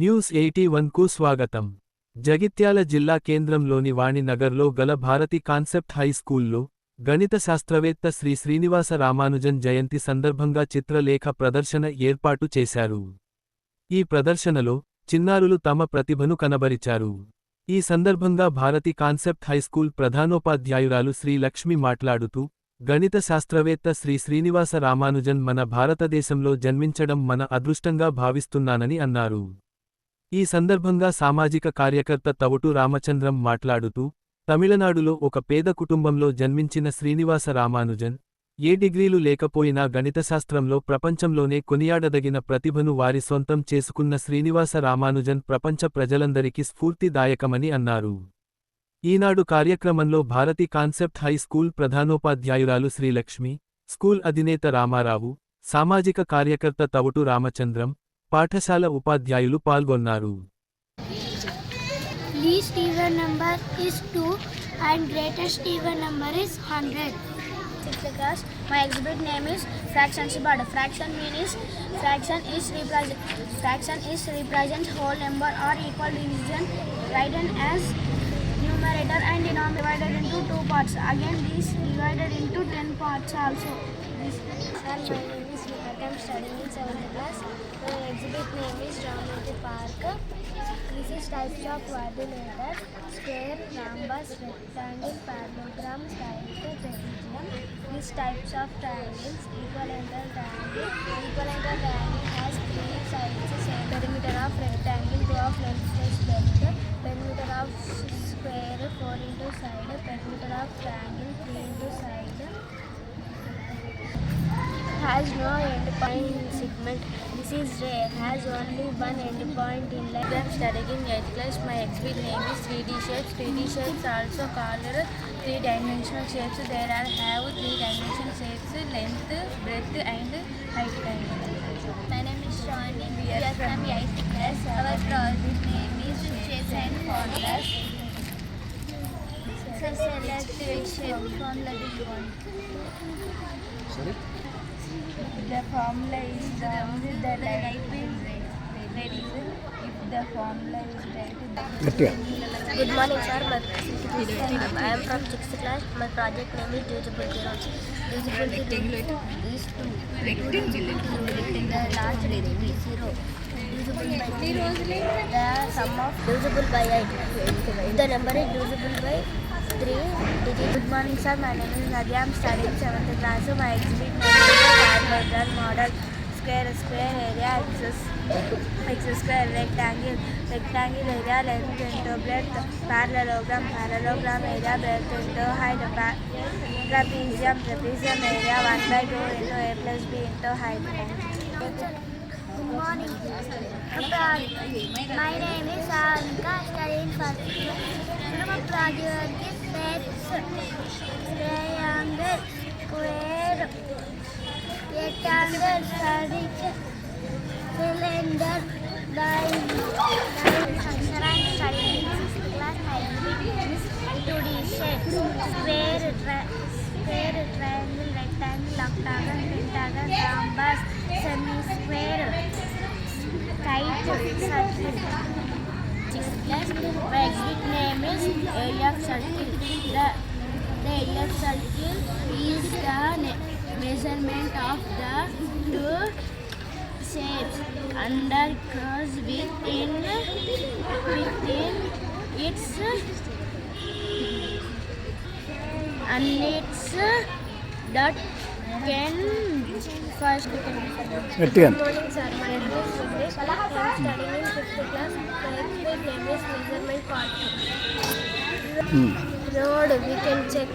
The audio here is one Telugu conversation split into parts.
న్యూస్ 81కు స్వాగతం. జగిత్యాల జిల్లా కేంద్రంలోని వాణినగర్లో గల భారతి కాన్సెప్ట్ హై స్కూల్లో గణిత శాస్త్రవేత్త శ్రీ శ్రీనివాస రామానుజన్ జయంతి సందర్భంగా చిత్రలేఖ ప్రదర్శన ఏర్పాటు చేశారు. ఈ ప్రదర్శనలో చిన్నారులు తమ ప్రతిభను కనబరిచారు. ఈ సందర్భంగా భారతి కాన్సెప్ట్ హైస్కూల్ ప్రధానోపాధ్యాయురాలు శ్రీ లక్ష్మి మాట్లాడుతూ, గణిత శాస్త్రవేత్త శ్రీ శ్రీనివాస రామానుజన్ మన భారతదేశంలో జన్మించడం మన అదృష్టంగా భావిస్తున్నానని అన్నారు. ఈ సందర్భంగా సామాజిక కార్యకర్త తవుటు రామచంద్రం మాట్లాడుతూ, తమిళనాడులో ఒక పేద కుటుంబంలో జన్మించిన శ్రీనివాస రామానుజన్, ఏ డిగ్రీలు లేకపోయినా గణితశాస్త్రంలో ప్రపంచంలోనే కొనియాడదగిన ప్రతిభను వారి సొంతం చేసుకున్న శ్రీనివాస రామానుజన్ ప్రపంచ ప్రజలందరికీ స్ఫూర్తిదాయకమని అన్నారు. ఈనాడు కార్యక్రమంలో భారతి కాన్సెప్ట్ హై స్కూల్ ప్రధానోపాధ్యాయురాలు శ్రీలక్ష్మి, స్కూల్ అధినేత రామారావు, సామాజిక కార్యకర్త తవుటు రామచంద్రం, పాఠశాల ఉపాధ్యాయులు పాల్గొన్నారు. Least even number is 2 and greatest even number is 100. Class, my exhibit name is fractions. But fraction means fraction is represent whole number or equal division written as numerator and denominator divided into 2 parts. Again this divided into 10 parts also. Sir, my name is Vivek. I am studying in 7th class. My exhibit name is Geometry Park. This is types of quadrilateral, square, rhombus, rectangle, parallelogram, spherical, trapezium. These types of triangles, equilateral triangle. Equilateral triangle has 3 sides. Same perimeter of rectangle, 2 of length plus length. Perimeter of square, 4 into side. Perimeter of triangle, 3 into side. Has no end point in segment. This is ray. Has only one end point in length. I am studying in 8th class. My exhibit name is 3D shapes. 3D shapes also called 3-dimensional shapes. There are have 3-dimensional shapes: length, breadth, and height. My name is Shani. We are from 8th class. Our project name is shapes and formulas. So select which shape formula do you want? Sorry. The formula is the light is red. If the formula is red. Good morning, sir. I am from 6th class. My project name is divisibility. Divisibility is 2. The last digit is 0. Divisible by 3. The sum of divisible by 8. The number is divisible by 3 digits. Good morning, sir. My name is Nadia. I am studying 7th class. My exhibit name is parallelogram model. Square area, x square, rectangle area, length into breadth, parallelogram area, breadth into height, trapezium area, 1/2 into a plus b into height. Good morning. My name is Anika, studying first class. My project is shapes, triangle, square, rectangle, circle, cylinder, dime. Sir, I am studying in 6th class. My exhibit name is 2D shapes: square, triangle, rectangle, octagon, pentagon, rhombus, semi-square, kite, circle. 6th class. My exhibit name is area of circle. The area of circle is the measurement of the two shapes under curves within its dot can first. Good morning, sir. My name is Suresh. I am studying in 5th class. My exhibit name is measurement part. Road, we can check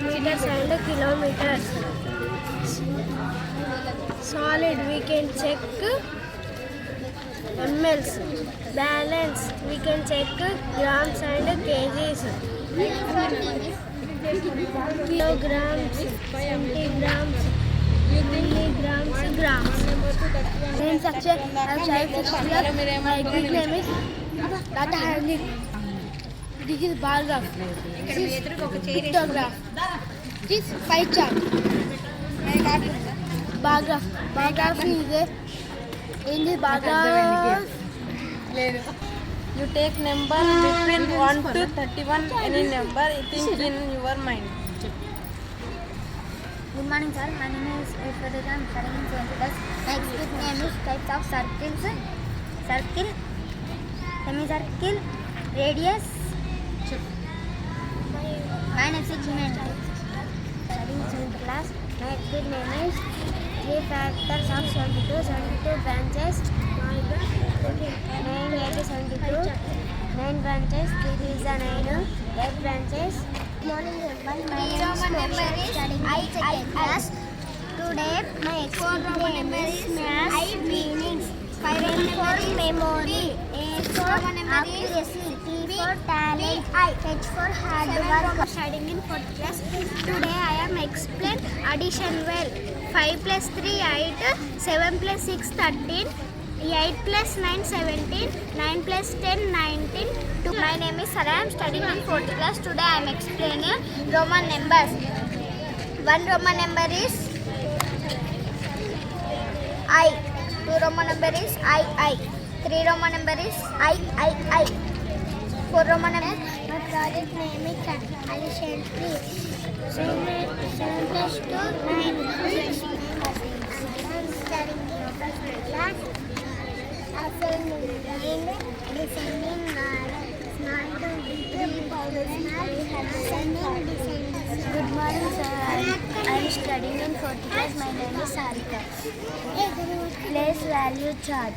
meters and kilometers. Solid, we can check mls. Balance, we can check grams and kgs. Kilograms, centigrams, milligrams, grams. In section, my exhibit name is data handling. This is bar graph. This is pictograph. This is pie chart. Bar graph. Bar graph is in the bar graph You take number between 1 to 31, any number, think in your mind. Good morning, sir. My name is Frederica. I'm studying in 7th class. My exhibit name is types of circles. Circle, semicircle, radius. My name is Jimena. Studying in 7th class. My exhibit name is 3 factors of 72. 72 branches. 9, 8 is 72. 9 branches. 3 is 9. 8 branches. Good morning, everyone. My name is Moksha. Studying in 2nd class. Today, my exhibit name is math meanings. 5 for memory. A for accuracy. T for talent. H for hard work. Studying in 4th class. Today, I am explain addition well. 5 plus 3 8. 7 plus 6 13. 8 plus 9 17. 9 plus 10 19. My name is Sarah. I am studying in 4th class. Today I am explaining Roman numbers. 1 Roman number is I. 2 Roman number is I. 3 Roman number is I. 4 Roman number. My project name is addition 3. 7 plus 2 9. I am studying in 1st class. Good morning, sir. I am studying in 4th class. My name is Sarika. Place value chart.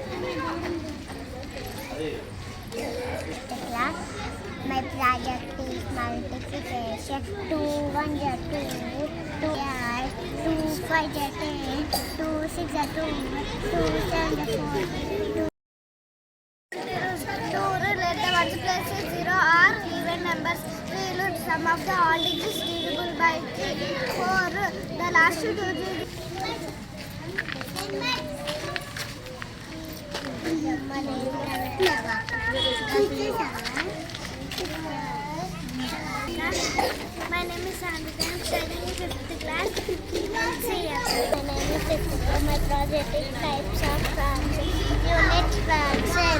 Class. My project is multiplication. 2 1 2 2 2 5 10 2 6 2 2 7 4 multiplies 0 are even numbers. 3 loot sum of the all digits divisible by 3. 4 the last two digits. My name is Sandhya. I am studying in 5th class. My name is Jessica. My project is types of fractions. Unit fraction.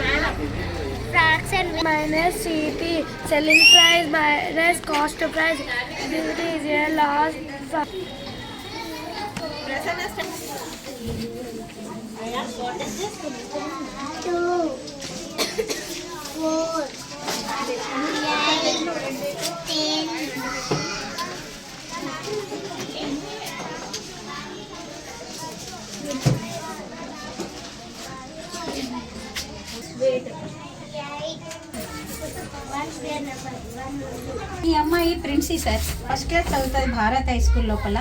Fraction minus CT, selling price minus cost price. Duty is a loss. 2 4 ఈ అమ్మాయి ప్రిన్సీ సార్ ఫస్ట్ క్లాస్ చదువుతుంది భారత్ హై స్కూల్ లోపల.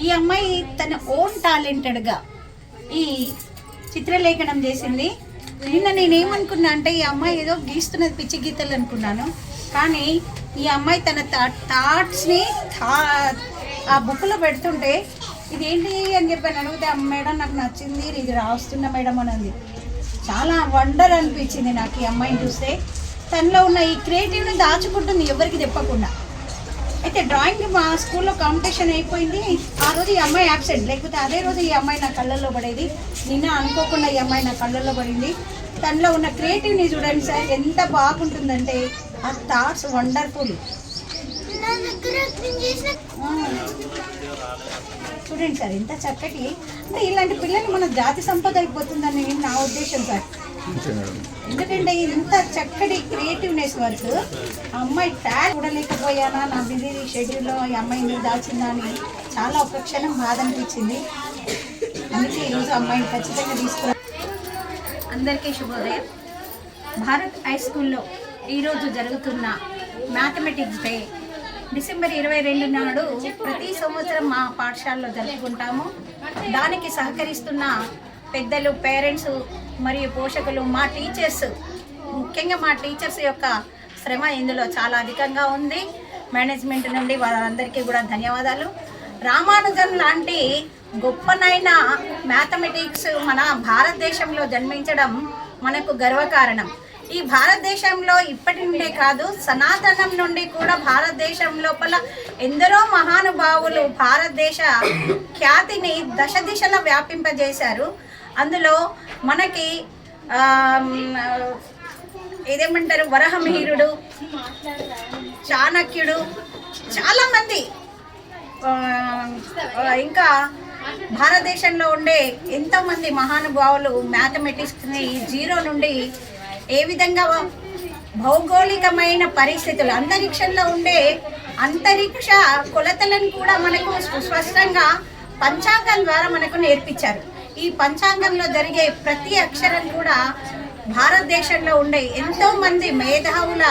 ఈ అమ్మాయి తన ఓన్ టాలెంటెడ్గా ఈ చిత్రలేఖనం చేసింది. నిన్న నేనేమనుకున్నా అంటే ఈ అమ్మాయి ఏదో గీస్తున్నది పిచ్చి గీతలు అనుకున్నాను. కానీ ఈ అమ్మాయి తన థాట్స్ని ఆ బుక్లో పెడుతుంటే ఇదేంటి అని చెప్పి అడిగితే మేడం నాకు నచ్చింది, ఇది రాస్తున్నా మేడం అని అంది. చాలా వండర్ అనిపించింది నాకు ఈ అమ్మాయిని చూస్తే. తనలో ఉన్న ఈ క్రియేటివ్ని దాచుకుంటుంది ఎవరికి చెప్పకుండా. అయితే డ్రాయింగ్ మా స్కూల్లో కాంపిటీషన్ అయిపోయింది. ఆ రోజు ఈ అమ్మాయి యాబ్సెంట్, లేకపోతే అదే రోజు ఈ అమ్మాయి నా కళ్ళల్లో పడేది. నిన్న అనుకోకుండా ఈ అమ్మాయి నా కళ్ళల్లో పడింది. తనలో ఉన్న క్రియేటివ్ని చూడండి సార్, ఎంత బాగుంటుందంటే ఆ థాట్స్ వండర్ఫుల్. చూడండి సార్ ఎంత చక్కటి, అంటే ఇలాంటి పిల్లలు మన జాతి సంపద అయిపోతుందని నా ఉద్దేశం సార్. ఎందుకంటే ఇంత చక్కటి క్రియేటివ్నెస్ వర్క్ అమ్మాయి ట్యాగ్ చూడలేకపోయానా నా బిజీ షెడ్యూల్లో ఈ అమ్మాయిని దాచిందా అని చాలా ఒక క్షణం బాధ అనిపించింది. అందుకే ఈరోజు అమ్మాయిని ఖచ్చితంగా తీసుకురా. అందరికీ శుభోదయం. భారత్ హై స్కూల్లో ఈరోజు జరుగుతున్న మ్యాథమెటిక్స్ డే డిసెంబర్ 22 నాడు ప్రతి సంవత్సరం మా పాఠశాలలో జరుపుకుంటాము. దానికి సహకరిస్తున్న పెద్దలు, పేరెంట్స్ మరియు పోషకులు, మా టీచర్స్, ముఖ్యంగా మా టీచర్స్ యొక్క శ్రమ ఇందులో చాలా అధికంగా ఉంది. మేనేజ్మెంట్ నుండి వారందరికీ కూడా ధన్యవాదాలు. రామానుజన్ లాంటి గొప్పనైన మ్యాథమెటిక్స్ మన భారతదేశంలో జన్మించడం మనకు గర్వకారణం. ఈ భారతదేశంలో ఇప్పటి నుండే కాదు, సనాతనం నుండి కూడా భారతదేశం లోపల ఎందరో మహానుభావులు భారతదేశ ఖ్యాతిని దశ దిశలా వ్యాపింపజేశారు. అందులో మనకి ఇదేమంటారు వరహమిహిరుడు, చాణక్యుడు, చాలామంది ఇంకా భారతదేశంలో ఉండే ఎంతోమంది మహానుభావులు మ్యాథమెటిక్స్ని జీరో నుండి ఏ విధంగా భౌగోళికమైన పరిస్థితులు అంతరిక్షంలో ఉండే అంతరిక్ష కొలతలను కూడా మనకు స్పష్టంగా పంచాంగం ద్వారా మనకు నేర్పించారు. ఈ పంచాంగంలో జరిగే ప్రతి అక్షరం కూడా భారతదేశంలో ఉండే ఎంతోమంది మేధావుల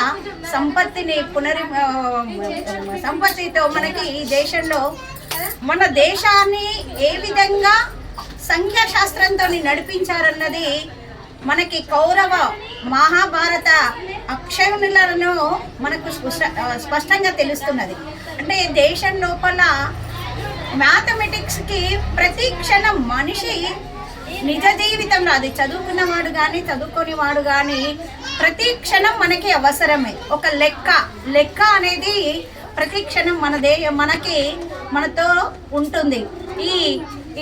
సంపత్తితో మనకి ఈ దేశంలో మన దేశాన్ని ఏ విధంగా సంఖ్యాశాస్త్రంతో నడిపించారన్నది మనకి కౌరవ మహాభారత అక్షరులను మనకు స్పష్టంగా తెలుస్తున్నది. అంటే దేశం లోపల మ్యాథమెటిక్స్కి ప్రతి క్షణం మనిషి నిజ జీవితంలో అది చదువుకున్నవాడు కానీ చదువుకోనివాడు కానీ ప్రతి క్షణం మనకి అవసరమే. ఒక లెక్క అనేది ప్రతి క్షణం మనతో ఉంటుంది.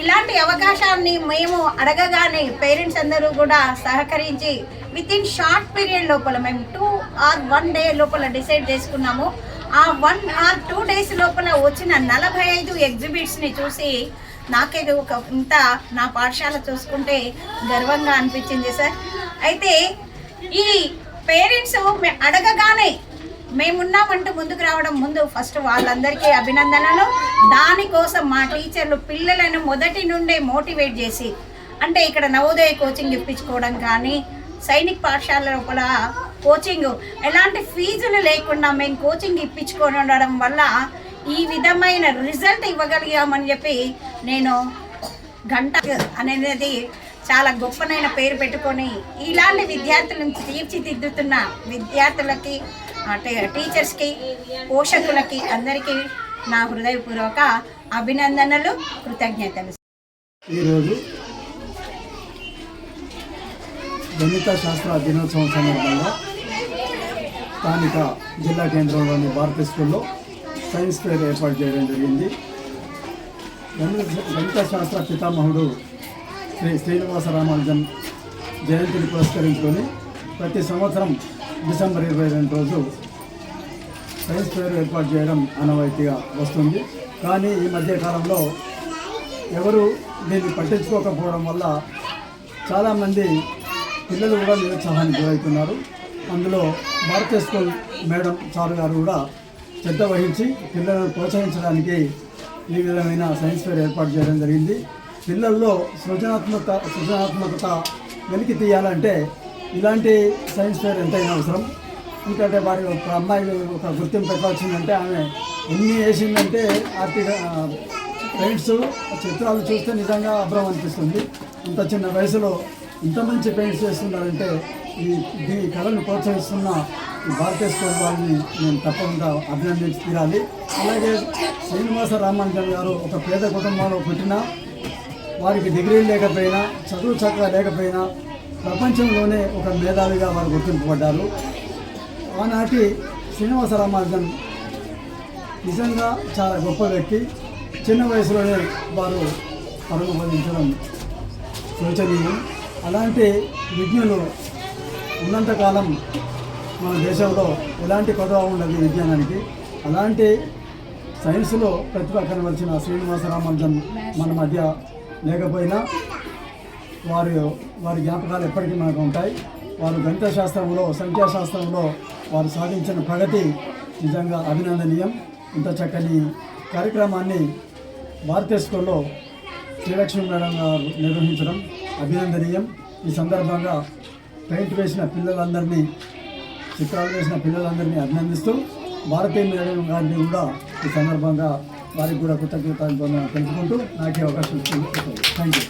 ఇలాంటి అవకాశాన్ని మేము అడగగానే పేరెంట్స్ అందరూ కూడా సహకరించి విత్ ఇన్ షార్ట్ పీరియడ్ లోపల మేము 2 or 1 day లోపల డిసైడ్ చేసుకున్నాము. ఆ 1 or 2 days లోపల వచ్చిన 45 ఎగ్జిబిట్స్ని చూసి నాకేదో ఇంత నా పాఠశాల చూసుకుంటే గర్వంగా అనిపించింది సార్. అయితే ఈ పేరెంట్స్ అడగగానే మేమున్నామంటూ ముందుకు రావడం ముందు ఫస్ట్ వాళ్ళందరికీ అభినందనలు. దానికోసం మా టీచర్లు పిల్లలను మొదటి నుండే మోటివేట్ చేసి, అంటే ఇక్కడ నవోదయ కోచింగ్ ఇప్పించుకోవడం కానీ, సైనిక్ పాఠశాల లోపల కోచింగ్ ఎలాంటి ఫీజులు లేకుండా మేము కోచింగ్ ఇప్పించుకొని ఉండడం వల్ల ఈ విధమైన రిజల్ట్ ఇవ్వగలిగామని చెప్పి నేను గంట అనేది చాలా గొప్పనైన పేరు పెట్టుకొని ఇలాంటి విద్యార్థులను తీర్చిదిద్దుతున్న విద్యార్థులకి, టీచర్స్కి, పోషకులకి అందరికీ నా హృదయపూర్వక అభినందనలు, కృతజ్ఞతలు. ఈరోజు గణిత శాస్త్ర దినోత్సవం సందర్భంగా స్థానిక జిల్లా కేంద్రంలోని భారత స్కూల్లో సైన్స్ ఫెయిర్ ఏర్పాటు చేయడం జరిగింది. గణిత శాస్త్ర పితామహుడు శ్రీ శ్రీనివాస రామానుజన్ జయంతిని పురస్కరించుకొని ప్రతి సంవత్సరం డిసెంబర్ 22 రోజు సైన్స్ ఫెయిర్ ఏర్పాటు చేయడం ఆనవాయితీగా వస్తుంది. కానీ ఈ మధ్యకాలంలో ఎవరు దీన్ని పట్టించుకోకపోవడం వల్ల చాలామంది పిల్లలు కూడా నిరుత్సాహానికి గురవుతున్నారు. అందులో భారతీయ స్కూల్ మేడం సార్ గారు కూడా శ్రద్ధ వహించి పిల్లలను ప్రోత్సహించడానికి ఈ విధమైన సైన్స్ ఫెయిర్ ఏర్పాటు చేయడం జరిగింది. పిల్లల్లో సృజనాత్మకత వెలికి తీయాలంటే ఇలాంటి సైన్స్ ఫెయిర్ ఎంతైనా అవసరం. ఎందుకంటే వారి ఒక అమ్మాయి ఒక గుర్తింపు ఎట్లా వచ్చిందంటే ఆమె ఎన్ని వేసిందంటే ఆర్థిక పెయింట్స్ చిత్రాలు చూస్తే నిజంగా అభ్రం అనిపిస్తుంది. ఇంత చిన్న వయసులో ఇంత మంచి పెయింట్స్ చేస్తున్నారంటే ఈ కళను ప్రోత్సహిస్తున్న ఈ భారతీయ స్కూల్ వాళ్ళని నేను తప్పకుండా అభినందించి తీరాలి. అలాగే శ్రీనివాస రామానుజన్ గారు ఒక పేద కుటుంబంలో పుట్టినా, వారికి డిగ్రీ లేకపోయినా, చదువు చక్కగా లేకపోయినా ప్రపంచంలోనే ఒక మేధావిగా వారు గుర్తింపబడ్డారు. ఆనాటి శ్రీనివాస రామానుజన్ నిజంగా చాలా గొప్ప వ్యక్తి. చిన్న వయసులోనే వారు పరమపదించడం శోచనీయం. అలాంటి విజ్ఞులు ఉన్నంతకాలం మన దేశంలో ఎలాంటి కొదవ ఉండదు విజ్ఞానానికి. అలాంటి సైన్స్లో ప్రతిభ కనవలసిన శ్రీనివాస రామానుజన్ మన మధ్య లేకపోయినా వారి జ్ఞాపకాలు ఎప్పటికీ మనకు ఉంటాయి. వారు గణిత శాస్త్రంలో, సంఖ్యాశాస్త్రంలో వారు సాధించిన ప్రగతి నిజంగా అభినందనీయం. ఇంత చక్కని కార్యక్రమాన్ని భారతీయ స్కూల్లో శ్రీలక్ష్మి మేడం గారు నిర్వహించడం అభినందనీయం. ఈ సందర్భంగా పెయింట్ వేసిన పిల్లలందరినీ, చిత్రాలు వేసిన పిల్లలందరినీ అభినందిస్తూ భారతీయ మేడం గారిని కూడా ఈ సందర్భంగా వారికి కూడా కృతజ్ఞతలు తెలుపుకుంటూ నాకే అవకాశం ఇచ్చింది. Thank you.